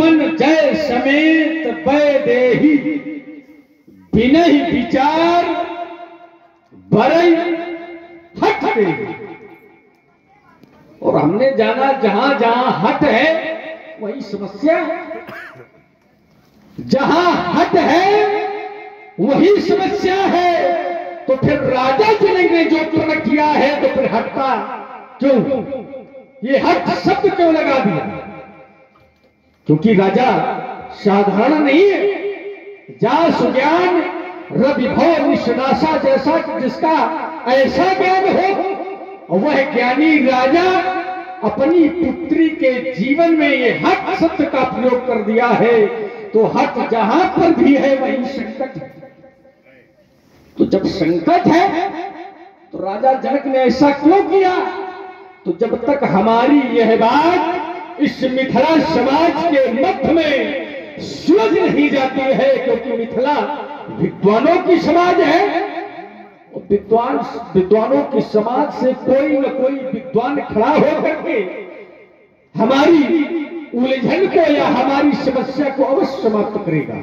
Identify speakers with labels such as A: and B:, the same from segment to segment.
A: मन जय समेत बय देही, बिनहि विचार बरई हट देही। और हमने जाना जहां जहां हट है वही समस्या है, जहां हट है वही समस्या है। तो फिर राजा जनक ने जो कर्म किया है तो फिर हटता क्यों, ये हट शब्द क्यों लगा दिया? क्योंकि राजा साधारण नहीं है। जा सुज्ञान रविभव निष्णासा, जैसा जिसका ऐसा ज्ञान हो वह ज्ञानी राजा अपनी पुत्री के जीवन में ये हट शब्द का प्रयोग कर दिया है। तो हट जहां पर भी है वही संकट है। तो जब संकट है तो राजा जनक ने ऐसा क्यों किया? तो जब तक हमारी यह बात इस मिथिला समाज के मध्य में सुलझ नहीं जाती है, क्योंकि मिथिला विद्वानों की समाज है, विद्वानों की समाज से कोई न कोई विद्वान खड़ा होकर के हमारी उलझन को या हमारी समस्या को अवश्य समाप्त करेगा।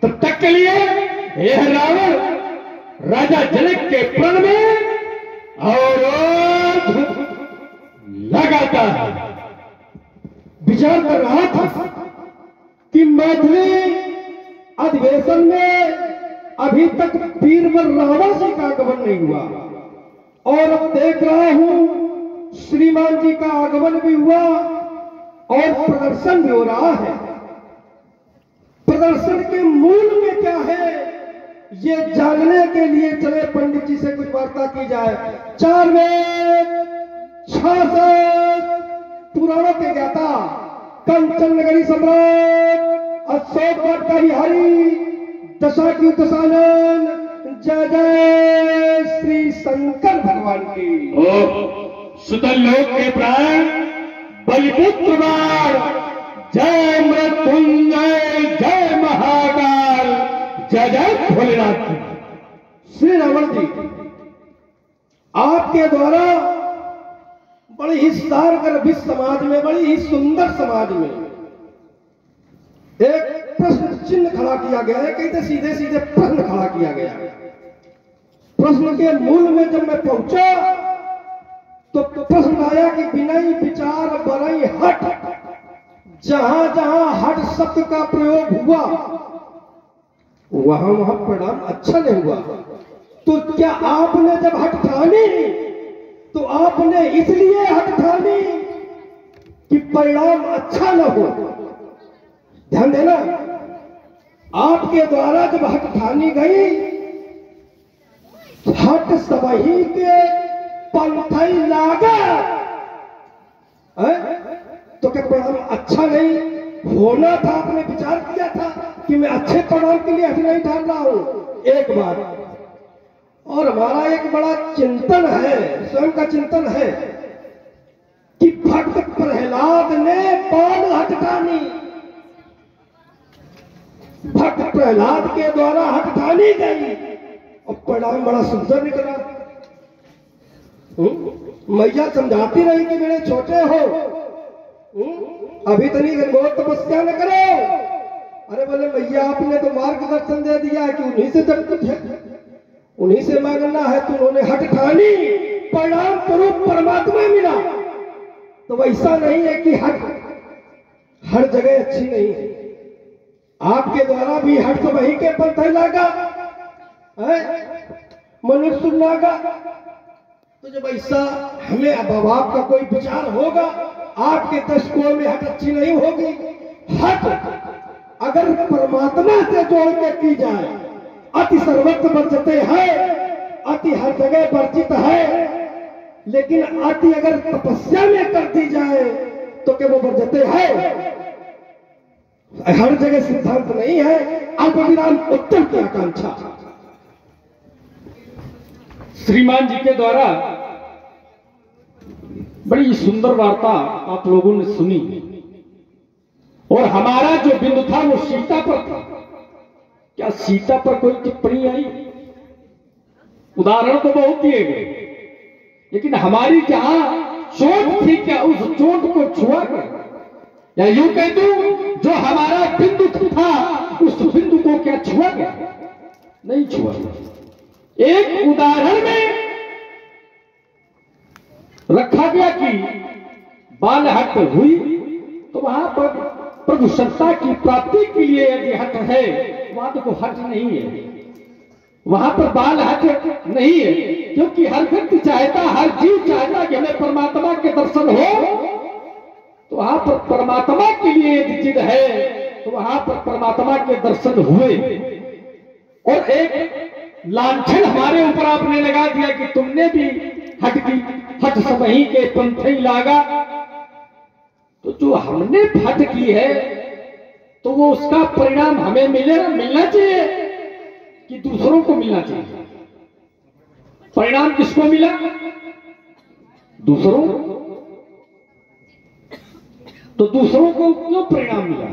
A: तब तक के लिए यह रावण राजा जनक के प्रण में अवरोध लगाता है। विचार कर रहा था कि मैथिली अधिवेशन में अभी तक बीरबल रावण जी का आगमन नहीं हुआ, और अब देख रहा हूं श्रीमान जी का आगमन भी हुआ और प्रदर्शन भी हो रहा है। प्रदर्शन के मूल में क्या है ये जानने के लिए चले पंडित जी से कुछ वार्ता की जाए। 4 वेद 66 पुराणों के ज्ञाता कंचन नगरी सम्राट अशोक का बिहारी दशानन जय जय श्री शंकर भगवान की। सुतल लोक के प्राण बलिपुत्र बाण, जय मृत्युंजय जय महाकाल, जय जय भोलेनाथ की। श्री रावण जी, आपके द्वारा बड़ी ही गर्भित समाज में, बड़ी ही सुंदर समाज में एक प्रश्न चिन्ह खड़ा किया गया है। कहते सीधे सीधे प्रश्न खड़ा किया गया। प्रश्न के मूल में जब मैं पहुंचा तो प्रश्न आया कि विनय विचार बरई हट। जहां जहां हट शब्द का प्रयोग हुआ वहां वहां परिणाम अच्छा नहीं हुआ। तो क्या आपने जब हट ठानी तो आपने इसलिए हट ठानी कि परिणाम अच्छा न हो? ध्यान देना, आपके द्वारा जब हट ठानी गई, हट सबही के पंथई लागा तो क्या परिणाम अच्छा नहीं होना था? आपने विचार किया था कि मैं अच्छे परिणाम के लिए हट नहीं ठान रहा हूं, एक बार। और हमारा एक बड़ा चिंतन है, स्वयं का चिंतन है कि भक्त प्रहलाद ने बाण हट ठानी, भक्त प्रहलाद के द्वारा हट ठानी गई और परिणाम बड़ा सुंदर निकला। मैया समझाती रही कि मेरे छोटे हो, अभी तनी गंगोर तपस्या न करो। अरे बोले मैया आपने तो मार्गदर्शन दे दिया है कि उन्हीं से जब कुछ है उन्हीं से मांगना है। तो उन्होंने हट ठानी, परिणाम स्वरूप परमात्मा मिला। तो वैसा नहीं है कि हट हर जगह अच्छी नहीं है। आपके द्वारा भी हट तो वही के पंथ लागा, मनुष्य लागा। तो जब ऐसा हमें अब बाप का कोई विचार होगा, आपके दृष्टिकोण में हट अच्छी नहीं होगी। हट अगर परमात्मा से जोड़ के की जाए, अति सर्वत्र वर्जते है, अति हर जगह वर्जित है। लेकिन अति अगर तपस्या में कर दी जाए तो क्या वो वर्जते है? हर जगह सिद्धांत नहीं है। अल्पविराम उत्तर की आकांक्षा। श्रीमान जी के द्वारा बड़ी सुंदर वार्ता आप लोगों ने सुनी, और हमारा जो बिंदु था वो सीता पर था। क्या सीता पर कोई टिप्पणी आई? उदाहरण तो बहुत दिए गए, लेकिन हमारी जहां चोट थी क्या उस चोट को छुआ कर या यूं कह दूं, जो हमारा बिंदु था उस बिंदु को क्या छुआ गया? नहीं छुआ। एक उदाहरण में रखा गया कि बाल हट हुई तो वहां पर प्रभु सत्ता की प्राप्ति के लिए यदि हट है, वहां तो कोई हट नहीं है, वहां पर बाल हट नहीं है, क्योंकि हर व्यक्ति चाहता, हर जीव चाहता कि हमें परमात्मा के दर्शन हो। तो वहां पर परमात्मा के लिए यदि जिद है तो वहां पर परमात्मा के दर्शन हुए। और एक लांछन हमारे ऊपर आपने लगा दिया कि तुमने भी हट की, हट सबही के पंथई लागा। तो जो हमने हट की है तो वो उसका परिणाम हमें मिलना चाहिए कि दूसरों को मिलना चाहिए? परिणाम किसको मिला? दूसरों। तो दूसरों को क्यों परिणाम मिला?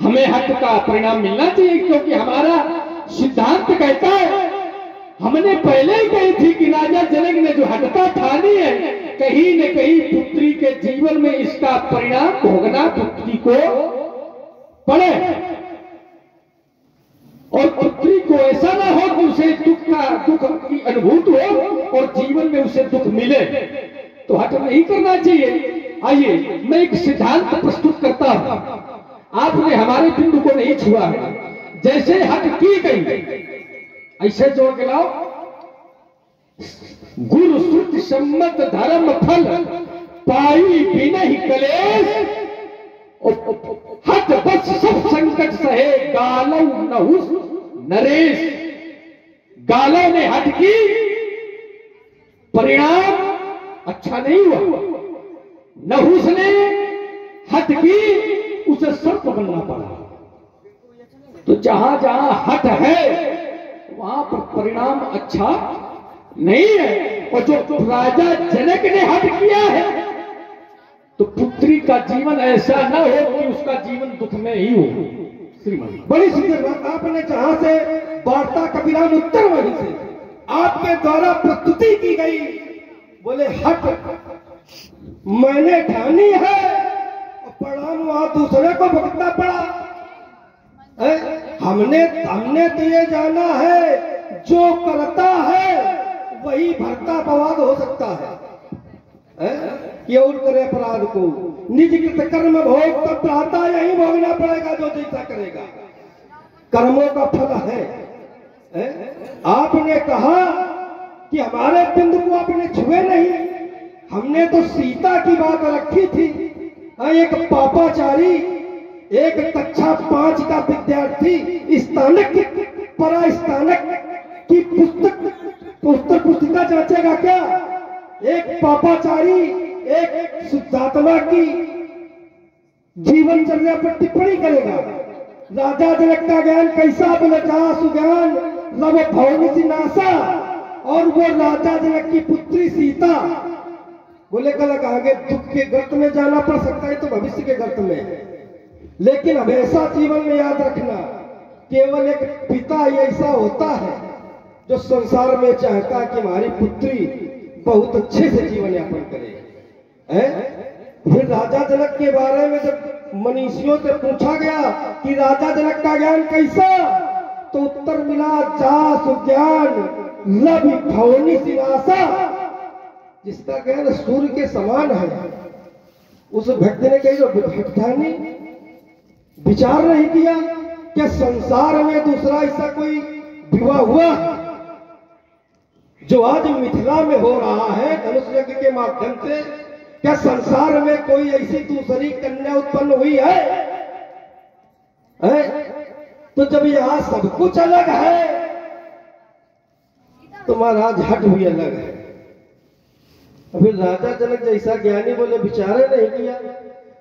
A: हमें हट का परिणाम मिलना चाहिए, क्योंकि हमारा सिद्धांत कहता है, हमने पहले ही कही थी कि राजा जनक ने जो हटता ठानी है, कहीं न कहीं पुत्री के जीवन में इसका परिणाम भोगना पुत्री को पड़े, और पुत्री को ऐसा ना हो कि उसे दुख की अनुभूति हो और जीवन में उसे दुख मिले। तो हट नहीं करना चाहिए। आइए मैं एक सिद्धांत प्रस्तुत करता हूं। आपने हमारे बिंदु को नहीं छुआ है, जैसे हट की गई ऐसे जोड़ के लाओ। गुरु श्रुति सम्मत धर्म फल पाई बिनहि कलेश, हट बस सब संकट सहे गालव नहुस नरेश। गालव ने हट की, परिणाम अच्छा नहीं हुआ। नहुस ने हट की, उसे सर्प बनना पड़ा। तो जहां जहां हट है वहां पर परिणाम अच्छा नहीं है। और जो राजा जनक ने हट किया है तो पुत्री का जीवन ऐसा न हो कि उसका जीवन दुख में ही हो। श्रीमान
B: बड़ी सुंदर बात आपने जहां से वार्ता का विराम उत्तर वहीं से आपके द्वारा प्रस्तुति की गई। बोले हट मैंने ठानी है और परिणाम वहां दूसरे को भुगतना पड़ा। हमने तो ये जाना है जो करता है वही भरता अपवाद हो सकता है। कि और करे अपराध को निज कृत कर्म भोग तब प्राता यही भोगना पड़ेगा जो जैसा करेगा। कर्मों का फल है। आपने कहा कि हमारे बिंदु को आपने छुए नहीं। हमने तो सीता की बात रखी थी। एक पापाचारी, एक कक्षा 5 का विद्यार्थी स्थानक परास्थानक की पुस्तिका जांचेगा क्या? एक पापाचारी एक शुद्धात्मा की जीवनचर्या पर टिप्पणी करेगा। राजा जनक का ज्ञान कैसा? बोले जहां सुज्ञान रव भवन सी नासा। और वो राजा जनक की पुत्री सीता बोले कल आगे दुख के गर्त में जाना पड़ सकता है तो भविष्य के गर्त में। लेकिन हमेशा जीवन में याद रखना, केवल एक पिता ऐसा होता है जो संसार में चाहता है कि हमारी पुत्री बहुत अच्छे से जीवन यापन करे। फिर राजा जनक के बारे में जब मनीषियों से पूछा गया कि राजा जनक का ज्ञान कैसा, तो उत्तर मिला जा सुज्ञान लभ भवनी सिवासा। जिसका ज्ञान सूर्य के समान है। उस भक्त ने कही जो भक्तानी विचार नहीं किया क्या संसार में दूसरा ऐसा कोई विवाह हुआ जो आज मिथिला में हो रहा है धनुष यज्ञ के माध्यम से? क्या संसार में कोई ऐसी दूसरी कन्या उत्पन्न हुई है? तो जब यहां सब कुछ अलग है तो महाराज हट भी अलग है। अभी राजा जनक जैसा ज्ञानी बोले विचार नहीं किया।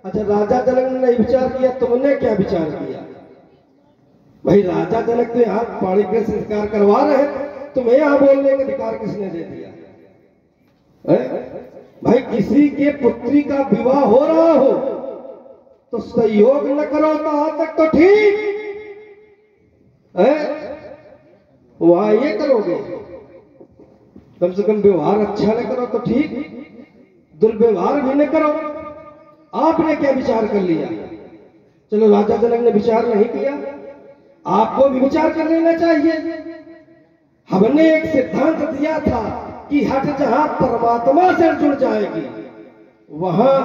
B: अच्छा राजा जनक ने नहीं विचार किया, तुमने क्या विचार किया? भाई राजा जनक तो यहाँ पाणी के संस्कार करवा रहे हैं, तुम्हें यहाँ बोलने का अधिकार किसने दे दिया? भाई किसी के पुत्री का विवाह हो रहा हो तो सहयोग न करो तो आज तक तो ठीक है, वहां ये करोगे। कम से कम व्यवहार अच्छा न करो तो ठीक, दुर्व्यवहार भी न करो। आपने क्या विचार कर लिया? चलो राजा जनक ने विचार नहीं किया, आपको भी विचार कर लेना चाहिए। हमने एक सिद्धांत दिया था कि हट जहां परमात्मा से जुड़ जाएगी वहां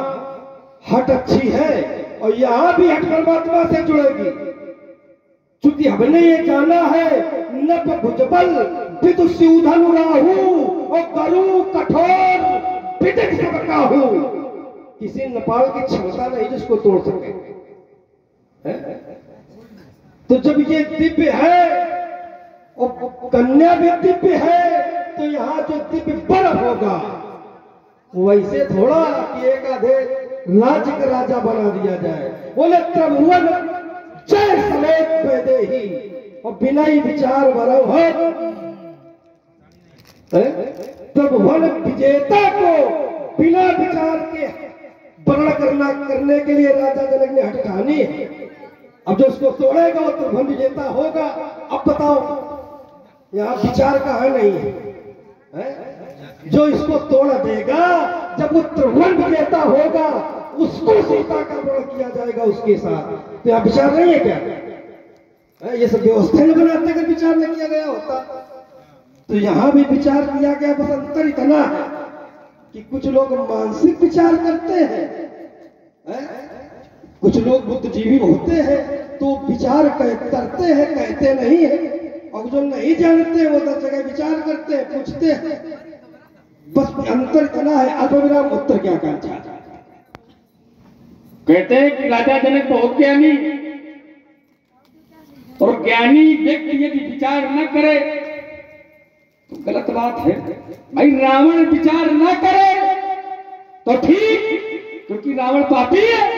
B: हट अच्छी है, और यहां भी हट परमात्मा से जुड़ेगी। चूंकि हमने ये जाना है नभ भुजबल विदुषूधन राहु और गरु कठोर पिटक सब काहू। किसी नेपाल की क्षमता नहीं जिसको तोड़ सके है? तो जब ये दिव्य है और कन्या भी दिव्य है, तो यहाँ जो दिव्य बर्फ होगा वैसे थोड़ा कि एक आधे राज्य का राजा बना दिया जाए। बोले त्रिभुवन जय समेत पैदे ही और बिना ही विचार बरव त्रिभुवन विजेता को बिना विचार के वर्ण करने के लिए राजा जनक ने हट ठानी है। अब जो उसको तोड़ेगा वो त्रिभुवन विजेता होगा। अब बताओ यहाँ विचार कहाँ नहीं है? जो इसको तोड़ देगा जब वो त्रिभुवन विजेता होगा उसको सीता का वर्ण किया जाएगा उसके साथ। तो यहाँ विचार नहीं है क्या? ये सब व्यवस्था नहीं बनाते अगर विचार नहीं किया गया होता। तो यहाँ भी विचार किया गया, बस अंतर इतना है कि कुछ लोग मानसिक विचार करते हैं, कुछ लोग बुद्धिजीवी होते हैं तो विचार करते हैं, कहते नहीं है। और जो नहीं जानते वो 10 जगह विचार करते हैं, पूछते हैं। बस अंतर इतना है। अल्पविराम उत्तर की आकांक्षा।
A: कहते हैं कि राजा जनक बहुत ज्ञानी, और ज्ञानी व्यक्ति यदि विचार न करे तो गलत बात है। भाई रावण विचार न करे तो ठीक, क्योंकि रावण पापी है।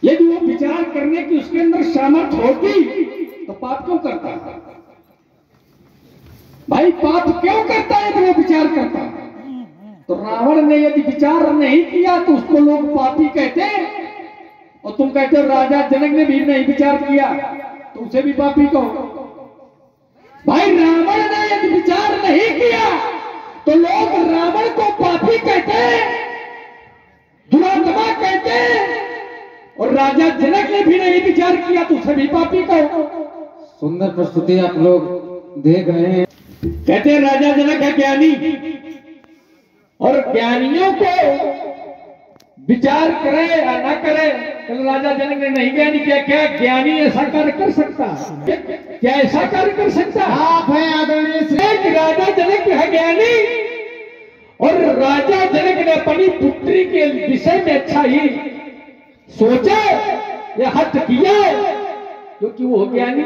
A: यदि वो विचार करने की उसके अंदर सामर्थ्य होती तो पाप क्यों करता? भाई पाप क्यों करता है? तो वो विचार करता। तो रावण ने यदि विचार नहीं किया तो उसको लोग पापी कहते हैं, और तुम कहते हो राजा जनक ने भी नहीं विचार किया तो उसे भी पापी कहो। भाई रावण ने यदि विचार नहीं किया तो लोग रावण को पापी कहते हैं, दुरात्मा कहते हैं, और राजा जनक ने भी नहीं विचार किया तो उसे भी पापी कहो।
C: सुंदर प्रस्तुति आप लोग देख रहे हैं।
A: कहते हैं राजा जनक है ज्ञानी, और ज्ञानियों को विचार करे या न करे, तो राजा जनक ने नहीं ज्ञानी किया। क्या ज्ञानी ऐसा कार्य कर सकता है? क्या ऐसा कार्य कर सकता है?
C: आप है आदरणीय
A: श्री राजा जनक है ज्ञानी, और राजा जनक ने अपनी पुत्री के विषय में अच्छा ही सोचा या हट किया, क्योंकि वो ज्ञानी।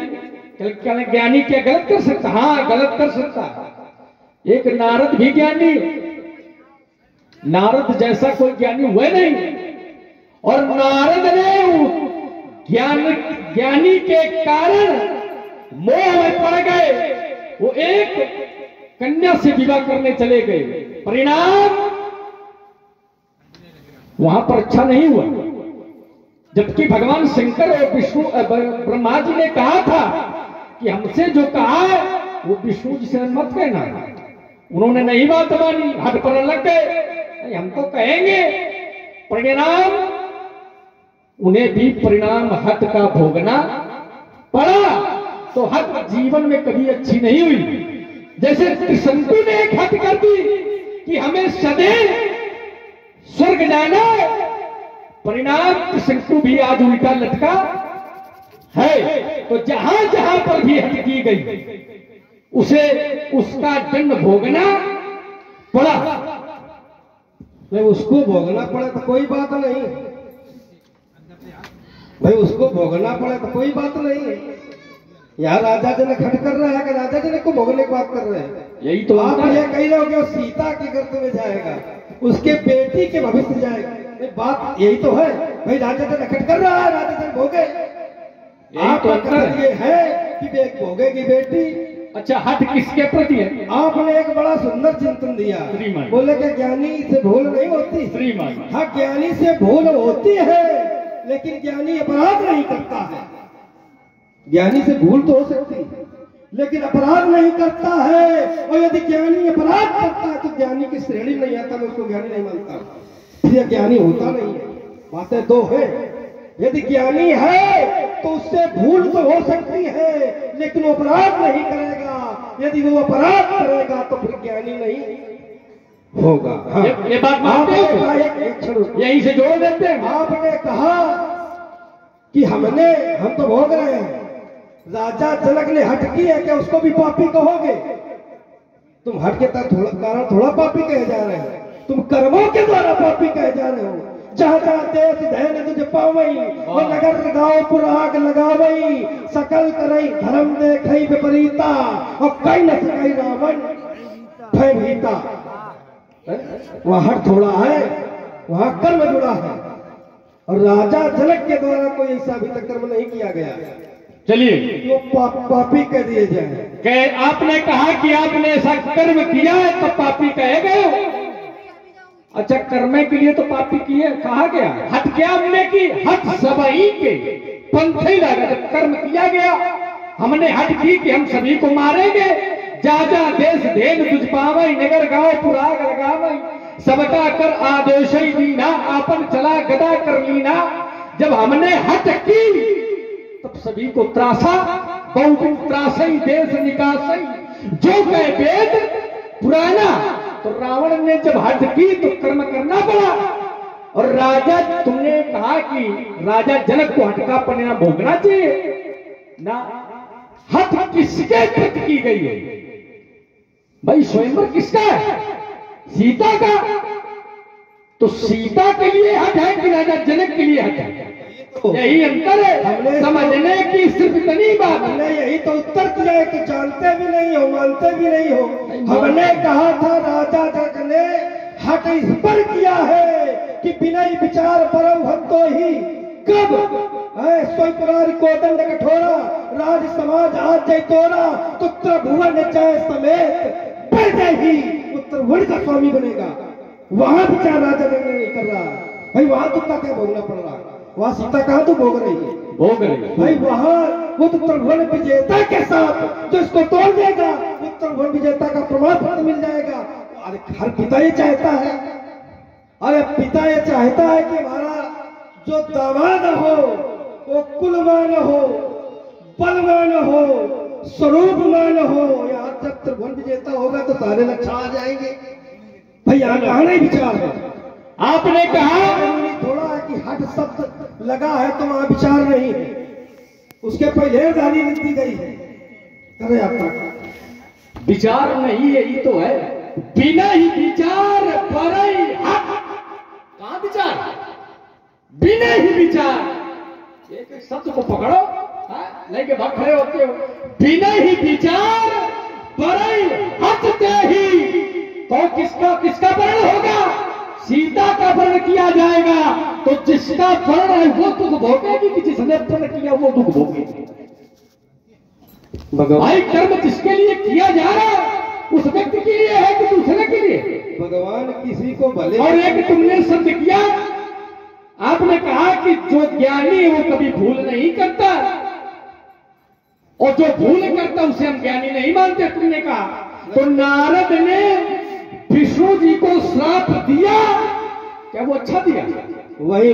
A: ज्ञानी क्या गलत कर सकता? हाँ गलत कर सकता। एक नारद भी ज्ञानी, नारद जैसा कोई ज्ञानी हुआ नहीं, और नारद ने ज्ञानी के कारण मोह में पड़ गए। वो एक कन्या से विवाह करने चले गए, परिणाम वहां पर अच्छा नहीं हुआ। जबकि भगवान शंकर और विष्णु ब्रह्मा जी ने कहा था कि हमसे जो कहा है वो विष्णु जी से मत कहना। उन्होंने नहीं बात मानी, हट पर लग गए, हम तो कहेंगे। परिणाम उन्हें भी परिणाम हट का भोगना पड़ा। तो हट जीवन में कभी अच्छी नहीं हुई। जैसे त्रिशंकु ने एक हट कर दी कि हमें सदैव स्वर्ग जाना, परिणाम त्रिशंकु भी आज उल्टा लटका है। तो जहां जहां पर भी हट की गई उसे उसका दंड भोगना पड़ा।
B: नहीं उसको भोगना पड़े तो कोई बात नहीं भाई, उसको भोगना पड़े तो कोई बात नहीं है। यहाँ राजा जनक हट कर रहा है कि राजा जनक को भोगने की बात कर रहे हैं?
A: यही तो
B: आप ये कह रहे हो कि सीता के गर्त में जाएगा, उसके बेटी के भविष्य जाएगा। बात यही तो है भाई, राजा जनक हट कर रहा है, राजा जनक भोगे। आपका कथन ये है कि देख भोगेगी बेटी।
A: अच्छा हट किसके प्रति है?
B: आपने एक बड़ा सुंदर चिंतन दिया, बोले कि ज्ञानी से भूल नहीं होती।
A: श्रीमान
B: हाँ ज्ञानी से भूल होती है, लेकिन ज्ञानी अपराध नहीं करता है। ज्ञानी से भूल तो हो सकती है लेकिन अपराध नहीं करता है। और यदि ज्ञानी अपराध करता है तो ज्ञानी की श्रेणी नहीं आता, मैं उसको ज्ञानी नहीं मानता। ये ज्ञानी होता नहीं है। बातें दो है, यदि ज्ञानी है तो उससे भूल तो हो सकती है लेकिन वो अपराध नहीं करेगा। यदि वो अपराध करेगा तो फिर ज्ञानी नहीं होगा। हाँ।
A: ये बात मानते हो?
B: एक क्षण
A: यहीं से जोड़ देते हैं।
B: आपने कहा कि हम तो भोग रहे हैं, राजा जनक ने हट की है, क्या उसको भी पापी कहोगे? तुम हट के कारण थोड़ा पापी कहे जा रहे हो, तुम कर्मों के द्वारा पापी कहे जा रहे हो। जहाँ जहाँ देश धैर्य तुझे पावई और नगर गाँव पुराग लगावई, सकल करई धर्म देखई विपरीता और कई न सकई रावण भय भीता। वहां हट थोड़ा है, वहां कर्म जुड़ा है और राजा जनक के द्वारा कोई ऐसा अभी तक कर्म नहीं किया गया
A: चलिए
B: जो पापी कह दिए जाए।
A: आपने कहा कि आपने ऐसा कर्म किया है तो पापी कहे गए। अच्छा, कर्म के लिए तो पापी किए कहा गया, हट क्या हमने की? हट सबही के पंथ ही लगा। जब कर्म किया गया हमने हट की कि हम सभी को मारेंगे। जा जा देश धेन तुझ पावई, नगर गाँव पुराग लगावई, सबका कर आदेश ही दीना, आपन चला गदा कर लीना। जब हमने हट की तब सभी को त्रासा, बहु त्रासई देश निकासई, जो कहे वेद पुराना। तो रावण ने जब हट की तो कर्म करना पड़ा। और राजा, तुमने कहा कि राजा जनक को हट का परिणाम भोगना चाहिए ना। हट किसके प्रति की गई है भाई? स्वयंवर किसका है? सीता का। तो सीता के लिए हट है कि राजा जनक के लिए हट है? यही अंतर है, समझने की सिर्फ इतनी बात।
B: हमने यही तो उत्तर दिया है कि जानते भी नहीं हो, मानते भी नहीं हो। हमने कहा था राजा जनक ने हट इस पर किया है कि बिना विचार परम भक्तो ही कब स्वयं कोदंड कठोरा राज समाज आज जय तोरा, तो त्रिभुवन जय समेत बढ़ ही उत्तर का स्वामी बनेगा। वहां विचार राजा जनक नहीं कर रहा भाई। वहां तुमका क्या भोगना पड़ रहा? वहां सीता कहां तो भोग रही है?
A: भोग रही
B: भाई वहां वो तो त्रिभुवन विजेता के साथ जो इसको तोड़ देगा, वो त्रिभुवन विजेता का प्रमाण पत्र मिल जाएगा। अरे हर पिता ये चाहता है, अरे पिता ये चाहता है कि हमारा जो दामाद हो वो कुलवान हो, बलवान हो, स्वरूपवान हो। यहाँ जब त्रिभुवन विजेता होगा तो सारे लक्षण आ जाएंगे। भाई यहाँ कहा नहीं विचार है।
A: आपने कहा
B: थोड़ा है कि हट शब्द लगा है तो वहां विचार नहीं है, उसके पहले गाली दी गई है। अरे आपका
A: विचार नहीं, यही तो है। बिना ही विचार पर कहां विचार? बिना ही विचार। एक शब्द को पकड़ो, लेके भाग खड़े होते हो। बिना ही विचार पर हटते ही तो किसका वर्ण होगा? सीता का वर्ण किया जाएगा। तो जिसका वर्ण है वो दुख भोगेगी कि जिसने वर्ण किया वो दुख भोगेगी। भाई कर्म जिसके लिए किया जा रहा है उस व्यक्ति के लिए है कि दूसरे के लिए?
B: भगवान किसी को भले।
A: और एक तुमने शब्द किया, आपने कहा कि जो ज्ञानी है वो कभी भूल नहीं करता और जो भूल करता उसे हम ज्ञानी नहीं मानते, तुमने कहा। तो नारद ने विष्णु जी को श्राप दिया, क्या वो अच्छा दिया?
B: वही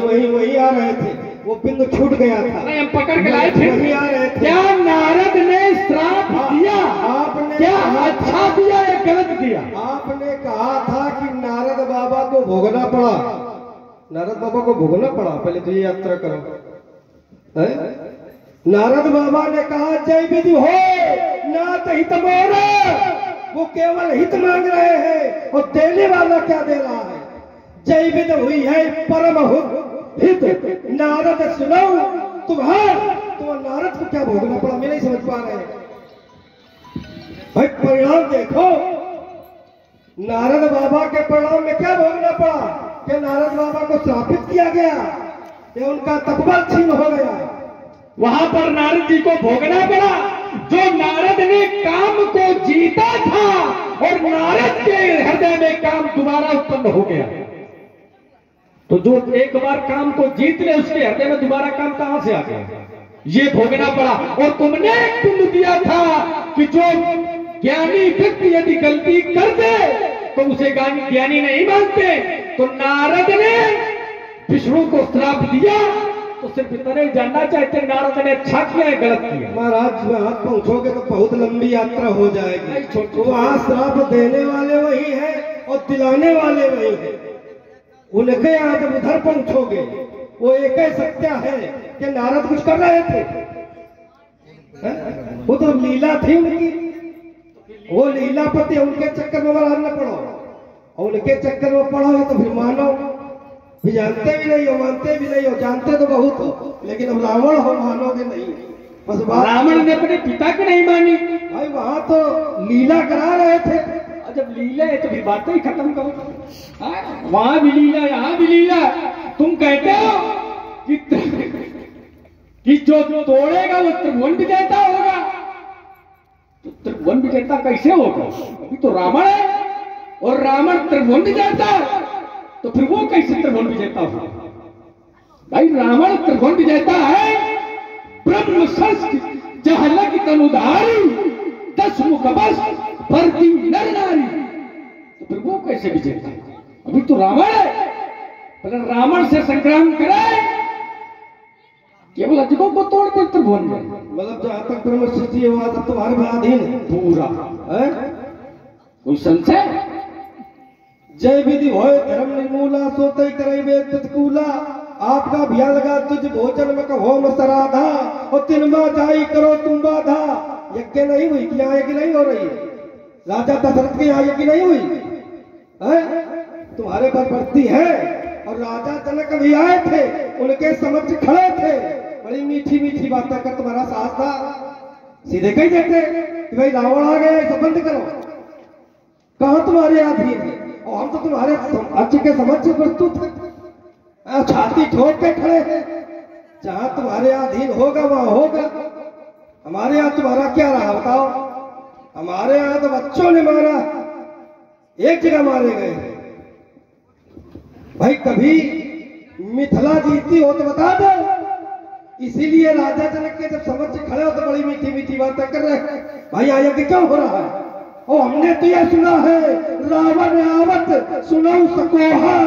B: आ रहे थे, वो बिंदु छूट गया था।
A: नहीं, हम पकड़ के लाए थे।
B: वही आ रहे थे।
A: क्या नारद ने श्राप दिया?
B: आपने
A: क्या अच्छा दिया या गलत दिया?
B: आपने कहा था कि नारद बाबा को भोगना पड़ा, नारद बाबा को भोगना पड़ा। पहले तो ये यात्रा करो है? नारद बाबा ने कहा जय विधि हो नाथ हित मोरा। वो केवल हित मांग रहे हैं और देने वाला क्या दे रहा है? जय विध हुई है परम हित। नारद सुनो तुम्हारा, तो नारद को क्या भोगना पड़ा? मैं नहीं समझ पा रहे। भाई परिणाम देखो, नारद बाबा के परिणाम में क्या भोगना पड़ा? कि नारद बाबा को श्रापित किया गया या उनका तकबल छीन हो गया?
A: वहां पर नारद जी को भोगना पड़ा। जो नारद ने काम को जीता था और नारद के हृदय में काम दोबारा उत्पन्न हो गया। तो जो एक बार काम को जीत ले उसके हृदय में दोबारा काम कहां से आ गया? ये भोगना पड़ा। और तुमने एक पुण्य दिया था कि जो ज्ञानी व्यक्ति यदि गलती कर दे तो उसे ज्ञानी नहीं मानते। तो नारद ने विष्णु को श्राप दिया, तो सिर्फ इतना ही जानना चाहते नारद ने अच्छा किया है गलत किया।
B: महाराज वहां पहुंचोगे तो बहुत लंबी यात्रा हो जाएगी।
A: छोटे
B: वहां श्राप देने वाले वही है और दिलाने वाले वही है। उनके यहाँ जब उधर पहुंचोगे वो एक ही सत्य है कि नारद कुछ कर रहे थे, वो तो लीला थी उनकी, वो लीलापति, उनके चक्कर में महाराज न पड़ो, और उनके चक्कर में पड़ोगे तो फिर मानो भी जानते भी नहीं हो, मानते भी नहीं हो, जानते तो बहुत हो, लेकिन अब रावण हो मानोगे नहीं। बस
A: रावण ने अपने पिता की नहीं मानी
B: भाई, वहां तो लीला करा रहे थे।
A: और जब लीला है तो फिर बातें ही खत्म करो। वहां भी लीला, यहाँ भी लीला। तुम कहते हो कि जो तोड़ेगा वो त्रिभुवन विजेता होगा, तो त्रिभुवन विजेता कैसे होगा? अभी तो रावण है और रावण त्रिभुवन विजेता, तो फिर वो कैसे त्रिभुवन विजेता होगा? भाई रावण त्रिभुवन विजेता है, ब्रह्म षष्ठ जहलक तनुधारी, 10 मुख बस भरती नर नारी, तो फिर वो कैसे विजेता? अभी तो रावण है, पहले रावण से संग्राम करे, केवल अजगों को तोड़ दे त्रिभुवन में।
B: मतलब जहां तक ब्रह्म सृष्टि है वहां तक तुम्हारे में अधीन है
A: पूरा
B: है?
A: कोई संशय?
B: जय विधि होय धर्म निर्मूला, सोते करे वेद प्रतिकूला, आपका भिया लगा तुझ भोजन में कहो मसराधा, और तिनमा जाई करो तुम बाधा। यज्ञ नहीं हुई कि यहाँ यज्ञ नहीं हो रही है? राजा दशरथ के यहाँ यज्ञ नहीं हुई है? तुम्हारे पर बढ़ती है। और राजा जनक भी आए थे, उनके समक्ष खड़े थे, बड़ी मीठी मीठी बातें कर तुम्हारा साथ था, सीधे कही देते कि भाई रावण आ गया, इसे बंद करो। कहाँ तुम्हारे अधीन है? और हम तो तुम्हारे अच्छे के समक्ष प्रस्तुत है, छाती ठोक के खड़े हैं। जहां तुम्हारे अधीन होगा वहां होगा। हमारे यहाँ तुम्हारा क्या रहा बताओ? हमारे यहाँ तो बच्चों ने मारा, एक जगह मारे गए। भाई कभी मिथिला जीती हो तो बता दो। इसीलिए राजा जनक के जब समझ खड़े हो तो बड़ी मीठी मीठी बातें कर रहे हैं। भाई आगे क्यों हो रहा है? और हमने तो यह सुना है, रावण आवत सुनो सकोहा,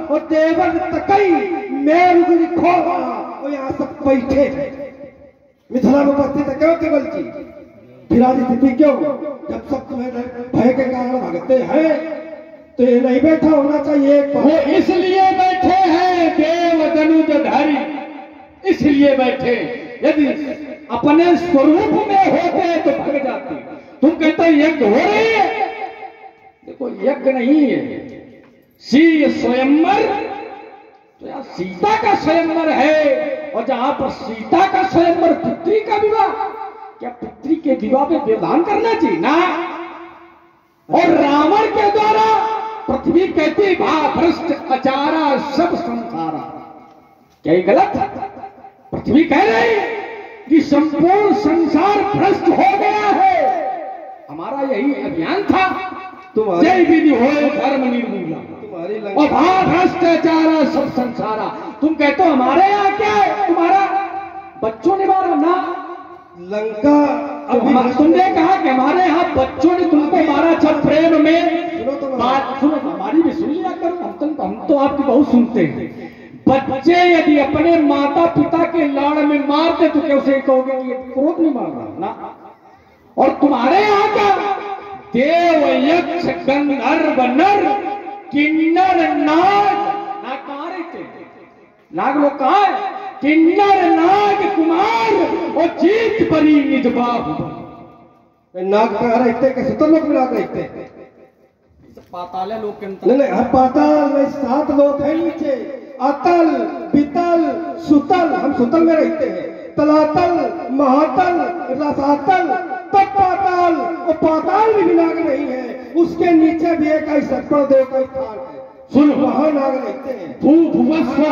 B: और देवन तकई मेरुगिरि खोहा। और यहाँ सब बैठे मिथिला में उपस्थित है, क्यों केवल जी विराज स्थिति क्यों? जब सब तुम्हें भय के कारण भागते हैं तो ये नहीं बैठा होना चाहिए।
A: वो इसलिए बैठे हैं देव दनुजधारी, इसलिए बैठे। यदि अपने स्वरूप में होते तो भाग जाते। तुम कहते हो यज्ञ हो रही है, देखो यज्ञ नहीं है, स्वयंवर। तो यार सीता का स्वयंवर है, और जहां पर सीता का स्वयंवर, पुत्री का विवाह, क्या पुत्री के विवाह पे व्यवधान करना चाहिए ना? और रावण के द्वारा पृथ्वी कहती भा भ्रष्ट अचारा सब संसारा, क्या ये गलत? पृथ्वी कह रही कि संपूर्ण संसार भ्रष्ट हो गया है। हमारा यही अभियान था, जय विधि होए धर्म निर्मूला, और भा भ्रष्टाचार सब संसारा। तुम कहते हो हमारे यहाँ क्या है? तुम्हारा बच्चों ने मारा ना
B: लंका।
A: अब तुमने कहा कि हमारे यहाँ बच्चों ने तुमको मारा, जब प्रेम में बात सुनो, हमारी भी सुन लिया करो। हम तो आपकी बहुत सुनते हैं। बच्चे यदि अपने माता पिता के लाड़ में मारते तो कैसे कहोगे कि ये क्रोध नहीं मार रहा ना? और तुम्हारे यहाँ का देव यक्ष गंधर्व नर किन्नर नाग, नाग कहाँ रहते? नाग लोग कहाँ है? किन्नर नाग कुमार और जीत परी निज बाहु।
B: नाग कहाँ रहते? कैसे तो लोग नाग रहते?
A: पाताल लोग के अंतर
B: नहीं, पाताल में 7 लोग हैं नीचे, अतल बितल सुतल। हम सुतल में रहते हैं, तलातल महातल रसातल तब पाताल। और पाताल भी नाग नहीं है, उसके नीचे भी एक ऐसा देव का स्थान है, सुन वहां नाग रहते हैं।
A: भू भुवस्व,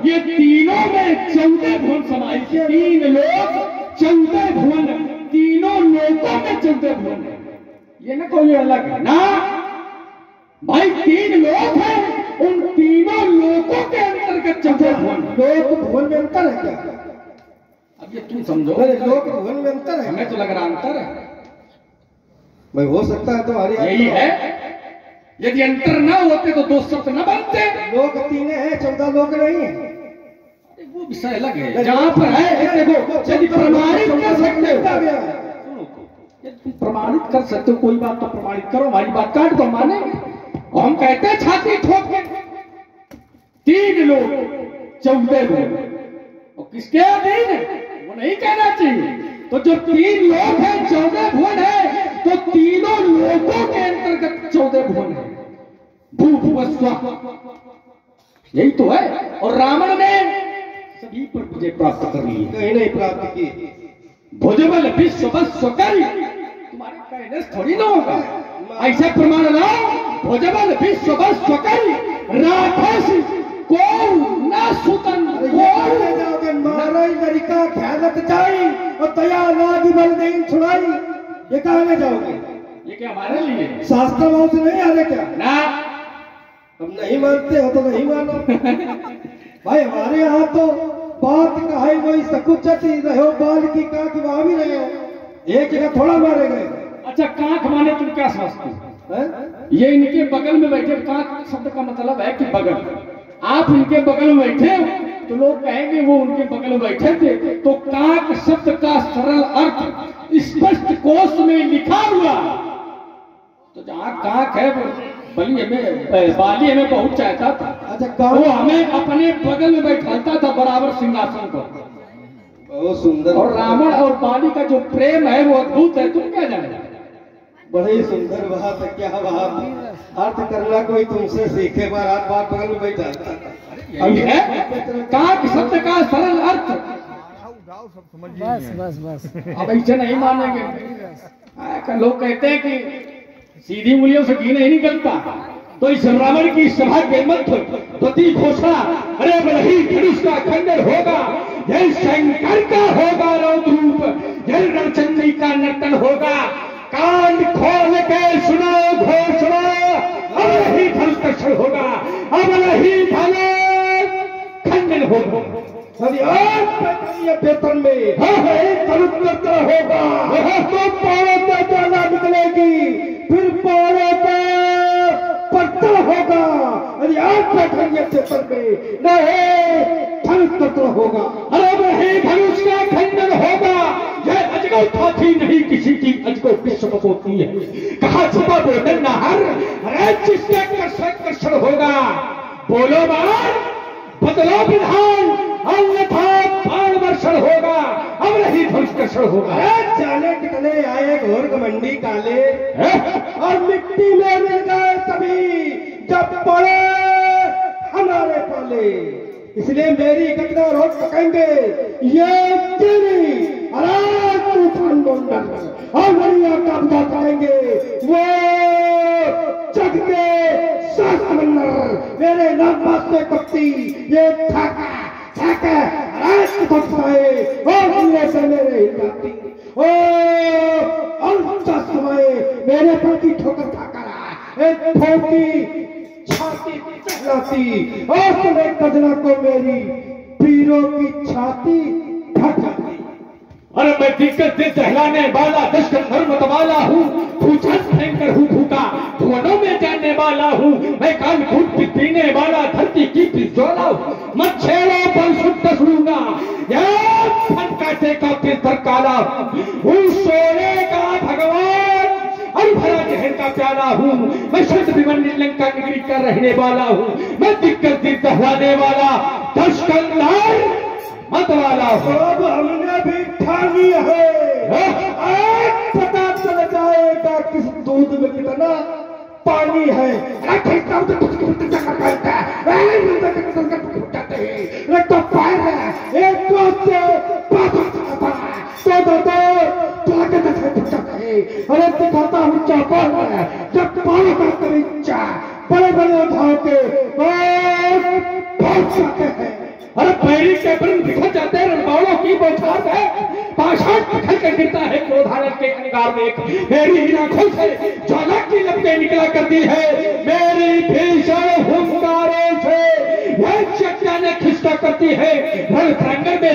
A: ये तीनों में 14 भुवन समाई। 3 लोग 14 भुवन, तीनों लोगों में 14 भुवन। ये ना कोई अलग है ना भाई, 3 लोग हैं, उन तीनों लोगों के अंतर्गत 14 भुवन।
B: लोक भुवन में अंतर है क्या?
A: अब ये तुम समझो।
B: लोक भुवन में अंतर है?
A: हमें तो लग रहा अंतर है
B: भाई, हो सकता है तुम्हारी
A: यही है यदि अंतर न होते तो दो शब्द न बनते।
B: लोग 3 हैं, 14 लोग नहीं है।
A: वो विषय अलग है। जहां पर है देखो, यदि प्रमाणित कर सकते हो, यदि तुम प्रमाणित कर सकते हो कोई बात तो प्रमाणित करो, हमारी बात काट दो, मानेंगे। और हम कहते हैं छाती ठोक के 3 लोग 14 लोग, और किसके अधीन है वो नहीं कहना चाहिए। तो जो 3 लोग हैं 14 भुवन है, तो तीनों लोगों के अंतर्गत 14 भुवन है। भू भुव स्व, यही तो है। और रावण ने सभी पर विजय प्राप्त कर ली,
B: कहीं नहीं प्राप्त की।
A: भुजबल विश्व बस स्वकरी, तुम्हारे कहने से थोड़ी ना होगा। ऐसे प्रमाण लाओ, भुजबल विश्व बस स्वकरी, राक्षस को ना सुतन
B: को माराई लड़का ख्यालत जाई और तया लागी बल नहीं छुड़ाई। ये कहने जाओगे?
A: ये क्या हमारे लिए
B: शास्त्र भाव से नहीं आ रहे क्या?
A: ना,
B: हम नहीं मानते हो तो नहीं मानो। भाई हमारे यहाँ तो बात कहे वही सकुचती रहो, बाल की कांख वहां भी रहे हो, एक जगह थोड़ा मारे गए।
A: अच्छा कांख माने तुम क्या समझते हो? ये इनके बगल में बैठे, कांख शब्द का मतलब है कि बगल। आप इनके बगल में बैठे हो तो लोग कहेंगे वो उनके बगल में बैठे थे। तो कांख शब्द का सरल अर्थ स्पष्ट कोश में लिखा हुआ, तो जहाँ कांख है वो बाली हमें बहुत चाहता था।
B: अच्छा
A: वो हमें अपने बगल में बैठाता था बराबर सिंहासन पर।
B: बहुत सुंदर।
A: और रावण और बाली का जो प्रेम है वो अद्भुत है, तुम क्या जाने।
B: बड़ी सुंदर बात है, क्या बात। अर्थ करना कोई तुमसे सीखे, बार बार बगल में बैठा
A: यही है कांख शब्द का सरल अर्थ।
D: बस बस बस
A: अब ऐसे नहीं मानेंगे। लोग कहते हैं कि सीधी उंगलियों से घी नहीं निकलता, तो इस रावण की सभा के मध्य प्रति घोषणा, अरे वही धनुष का खंडन होगा, जय शंकर का होगा रौद्र रूप, जय रणचंडी का नर्तन होगा। कान खोल के सुनो घोषणा, अब ही धनुष कर्षण होगा, अब ही धनुष खंडन होगा।
B: वेतन में धनुष कर्षण होगा, तो पौड़ों पे ज्यादा निकलेगी, फिर पौड़ों पे पत्थर होगा। अरे आप बैठेंगे वेतन में, नहीं धनुष कर्षण होगा,
A: अरे वही धनुष का खंडन होगा। यह अजगौ हाथी नहीं किसी की अजगौ विश्व होती है, कहा छुपा बोतल नहर, अरे जिसका कर्षण होगा। बोलो बाण बदलो विधान, अन्यथा बाण वर्षण होगा, अब नहीं धनुष कर्षण होगा।
B: जाने कितने आए घोर घमंडी काले, और मिट्टी में मिल गए तभी जब पड़े हमारे पाले। इसलिए मेरी घटना रोक सकेंगे ये तेरी तूफान मंडल, और बढ़िया कब्जा करेंगे वो जग के समंदर। मेरे नाम से कपटी ये ठाका से मेरे हिलाती, मेरे प्रति ठोकर खाकर एक ठोकी छाती चहलाती, और तुम्हें कजना को मेरी पीरों की छाती ढक जाती।
A: अरे मैं दिक्कत से सहलाने वाला दशकन धर्म वाला हूँ, भूचन भयंकर हूँ भूखा, धुआनों में जाने वाला हूँ मैं, कान फूट पीने वाला धरती की पिछोला हूँ। मत छेड़ो बल शुद्ध सुनूंगा, फन काटे का फिर काला हूँ, सोएगा भगवान और भरा जहर का प्याला हूँ। मैं शुद्ध विमन लंका नगरी का रहने वाला हूँ, मैं दिक्कत से सहलाने वाला दशकन मत वाला हूँ।
B: अब हमने भी ठानी है, आज पता चल जाएगा किस दूध में कितना पानी है। तो पैर है एक अरे दिखाता हूँ चौपाल जब पानी का तरीचा बड़े बड़े उठाओ के पहुंच जाते हैं।
A: अरे पैरी के वृंद बिखर जाते हैं, रणबाणों की बौछार है, पाषाण बिखर के गिरता है क्रोधानल के अंगार में। मेरी आंखों से ज्वाला की लपटें निकला करती है, मेरी भीषण हुंकारों से यह चट्टानें खिसका करती है। रण प्रांगण में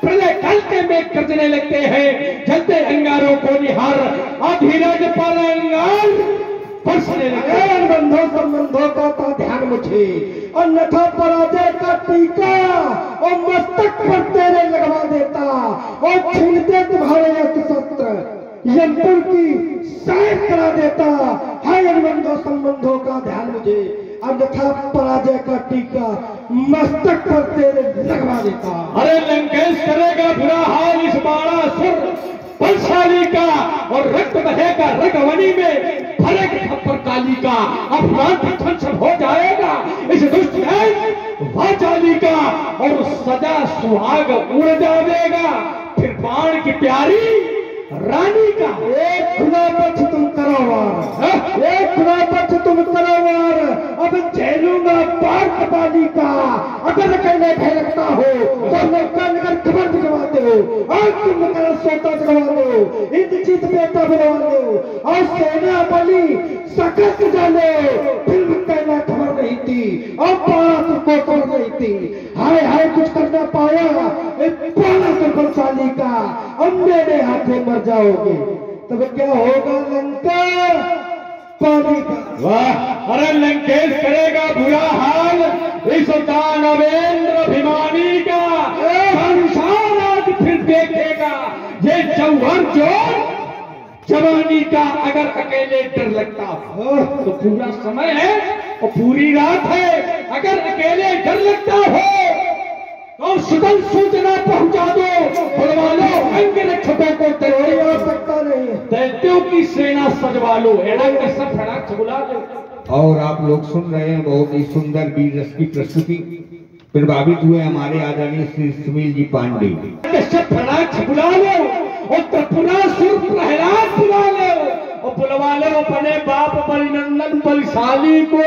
A: प्रलय काल के मेघ गरजने लगते हैं, जलते अंगारों को निहार अधीरज पर अंगार बरसने लगे।
B: बंधों संबंधों का था ध्यान मुझे, अन्यथा पराजय का टीका और मस्तक पर तेरे लगवा देता और छीनते तुम्हारे अस्त्र शस्त्र, यमपुर की सैर करा देता। है बंधों संबंधों का ध्यान मुझे, अन्यथा पराजय का टीका मस्तक पर तेरे लगवा देता।
A: अरे लंकेश करेगा बुरा हाल इस बाणासुर बलशाली का, और रक्त बहेगा रगवनी में भरेगा थप्पड़ काली का। अपमान ध्वंस हो जाएगा इस दुष्ट वाचाली का, और सजा सुहाग उड़ जाएगा फिर बाण की प्यारी रानी का।
B: एक खुदा पक्ष तुम करो वार, एक खुदा पक्ष तुम करो वार, अब झेलूंगा पार कपाली का। अगर अकेले भयलकता हो तो मौका नगर खबर भिजवाते हो, और तुम नगर सोता जगवाते हो, इंद्रजीत बेटा बनवाते हो, और सेना बली सकत जाने फिल्म कहना खबर नहीं थी, और पास को खबर नहीं थी। हाय हाय कुछ करना पाया बलशाली का, अब मेरे हाथों मर जाओगे तब क्या होगा लंका पानी का।
A: वाह, अरे लंकेश करेगा बुरा हाल इस दानवेंद्र अभिमानी का। संसार आज फिर देखेगा ये जौहर जोर जवानी का। अगर अकेले डर लगता हो तो पूरा समय है और पूरी रात है। अगर अकेले डर लगता हो और सुदल सूचना पहुंचा दो, बुलवा लो अंग रक्षकों को,
B: कोई आ सकता नहीं है।
A: दैत्यों की सेना सजवा लो, सब फटाक बुला लो।
E: और आप लोग सुन रहे हैं बहुत ही सुंदर वीर रस की प्रस्तुति प्रभावित हुए हमारे आदरणीय श्री सुनील जी पांडे।
A: सब फटाक बुला लो और त्रिपुरासुर प्रहलाद बुला लो, और बुलवा लो अपने बाप बलिनंदन बलशाली को,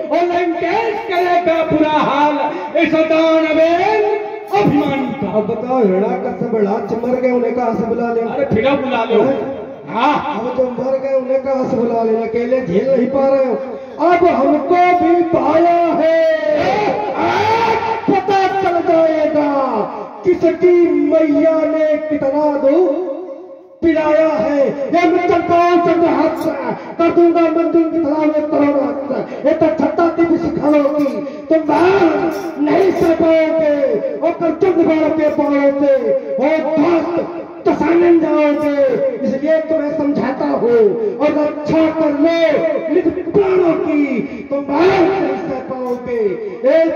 A: और लंकेश करेगा बुरा हाल इस दानवेंद्र अभिमानी का।
B: अब बताओ हिरण्याकश्यप राज मर गए, उन्हें कहां से बुला ले?
A: अरे फिर बुला लो। हाँ,
B: अब जो मर गए उन्हें कहां से बुला लेना, अकेले झेल नहीं पा रहे हो। अब हमको भी पाया है, आज पता चल जाएगा किसकी मैया ने कितना दो पिलाया है। ये मित्र हाथ कर दूंगा मंदिर की तरह करोड़, ये तो छत्ता भी सिखाओ की तुम बाहर नहीं सह पाओगे, और कर्तव्य बाढ़ के पाओगे और तसानन जाओगे। इसलिए तुम्हें समझाता हूँ और रक्षा कर लो प्राणों की, तुम बाहर नहीं सह पाओगे एक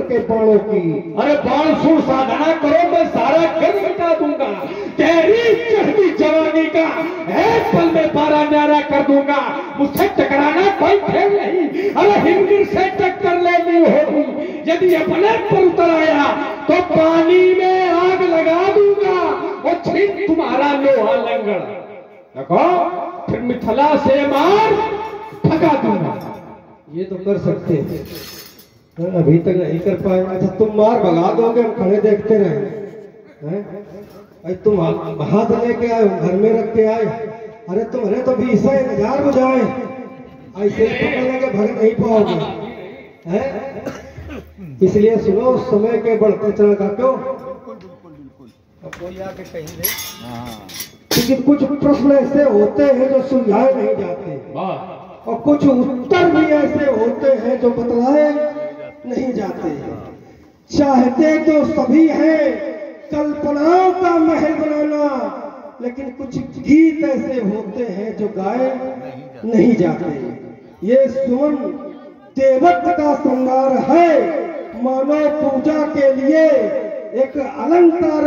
B: के बाणों की।
A: अरे बाण सुर साधना करो, मैं सारा घर मिटा दूंगा। तेरी चढ़ती जवानी का एक पल में पारा न्यारा कर दूंगा। मुझसे टकराना कोई खेल नहीं। अरे हिमगिर से टक्कर लेनी होगी, यदि अपने पर उतर आया तो पानी में आग लगा दूंगा और छीन तुम्हारा लोहा लंगड़। देखो फिर मिथिला से मार भगा दूंगा।
B: ये तो कर सकते हैं, अभी तक नहीं कर पाए। अच्छा तुम मार भगा दोगे, हम खड़े देखते रहे। तुम हाथ लेके आए, घर में रख के आए। अरे तुम्हारे तो 20,000 बुझाए, ऐसे पकड़ लेके भग नहीं पाओगे। इसलिए सुनो, उस समय के बढ़ते चढ़ का क्यों,
D: कोई आके कहीं दे।
B: क्योंकि कुछ प्रश्न ऐसे होते हैं जो सुलझाए नहीं जाते, और कुछ उत्तर भी ऐसे होते हैं जो बतलाए नहीं जाते। चाहते तो सभी हैं कल्पनाओं का महल बनाना, लेकिन कुछ गीत ऐसे होते हैं जो गाए नहीं जाते। ये सुमन देवत्व का श्रृंगार है, मानव पूजा के लिए एक अलंकार।